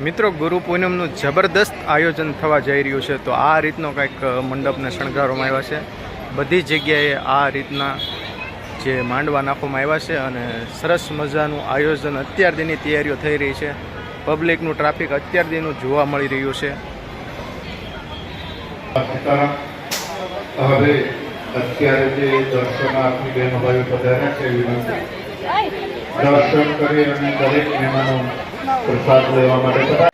મિત્રો, ગુરુ પૂનમનું જબરદસ્ત આયોજન થવા જઈ રહ્યું છે. તો આ રીતનો કંઈક મંડપને શણગારવામાં આવ્યા છે. બધી જગ્યાએ આ રીતના જે માંડવા નાખવામાં આવ્યા છે અને સરસ મજાનું આયોજન અત્યાર દીની તૈયારીઓ થઈ રહી છે. પબ્લિકનું ટ્રાફિક અત્યાર દીનું જોવા મળી રહ્યું છે. હવે અત્યારે જે દર્શનાર્થી બહેનો ભાઈઓ પધાર્યા છે વિનંતી દર્શન કરી અને દરેક મહેમાનો પ્રસાદ લેવા માટે.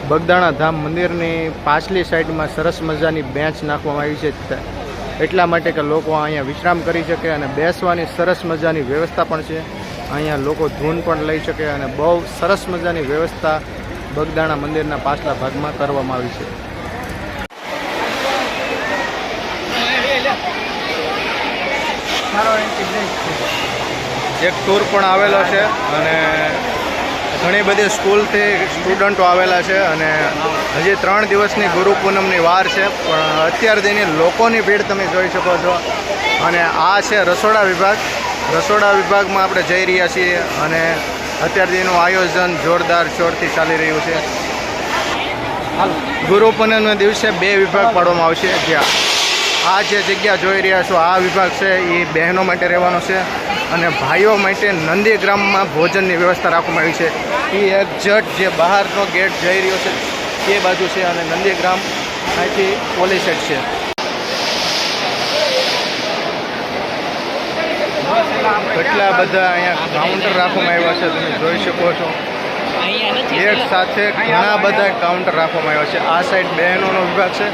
બગદાણા ધામ મંદિરની પાછલી સાઈડમાં સરસ મજાની બેન્ચ નાખવામાં આવી છે, એટલા માટે કે લોકો અહીંયા વિશ્રામ કરી શકે અને બેસવાની સરસ મજાની વ્યવસ્થા પણ છે. અહીંયા લોકો ધૂન પણ લઈ શકે અને બહુ સરસ મજાની વ્યવસ્થા બગદાણા મંદિરના પાછલા ભાગમાં કરવામાં આવી છે. એક ટૂર પણ આવેલો છે અને ઘણી બધી સ્કૂલથી સ્ટુડન્ટો આવેલા છે અને હજી 3 દિવસની ગુરુ પૂનમની વાર છે, પણ અત્યાર દીની લોકોની ભીડ તમે જોઈ શકો છો. અને આ છે રસોડા વિભાગ. રસોડા વિભાગમાં આપણે જઈ રહ્યા છીએ અને અત્યાર દીનું આયોજન જોરદાર શોરથી ચાલી રહ્યું છે. ગુરુ પૂનમના દિવસે 2 વિભાગ પાડવામાં આવશે. જ્યાં આ જે જગ્યા જોઈ રહ્યા છો આ વિભાગ છે એ બહેનો માટે રહેવાનો છે અને ભાઈઓ માટે નંદીગ્રામમાં ભોજનની વ્યવસ્થા રાખવામાં આવી છે. એ એક્ઝેક્ટ જે બહારનો ગેટ જઈ રહ્યો છે તે બાજુ છે અને નંદીગ્રામ અહીંથી પોલી સાઈડ છે. કેટલા બધા અહીંયા કાઉન્ટર રાખવામાં આવ્યા છે, તમે જોઈ શકો છો. એક સાથે ઘણા બધા કાઉન્ટર રાખવામાં આવ્યા છે. આ સાઈડ બહેનોનો વિભાગ છે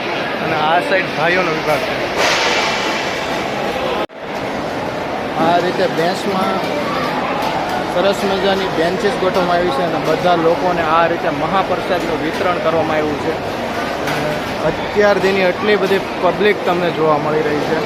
અને આ સાઈડ ભાઈઓનો વિભાગ છે. આ રીતે બેન્ચમાં સરસ મજાની બેન્ચીસ ગોઠવવામાં આવી છે અને બધા લોકોને આ રીતે મહાપ્રસાદનું વિતરણ કરવામાં આવ્યું છે. અત્યાર દીની એટલી બધી પબ્લિક તમને જોવા મળી રહી છે.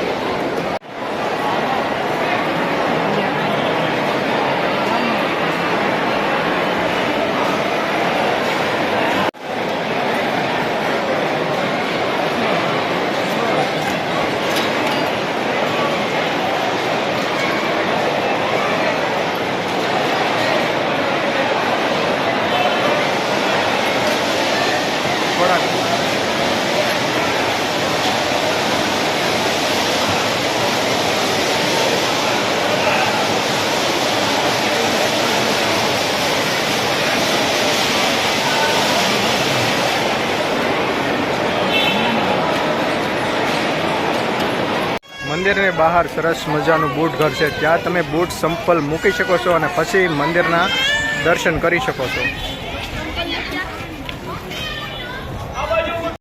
મંદિરની બહાર સરસ મજાનું બૂટ ઘર છે, ત્યાં તમે બૂટ સંપલ મૂકી શકો છો અને પછી મંદિરના દર્શન કરી શકો છો.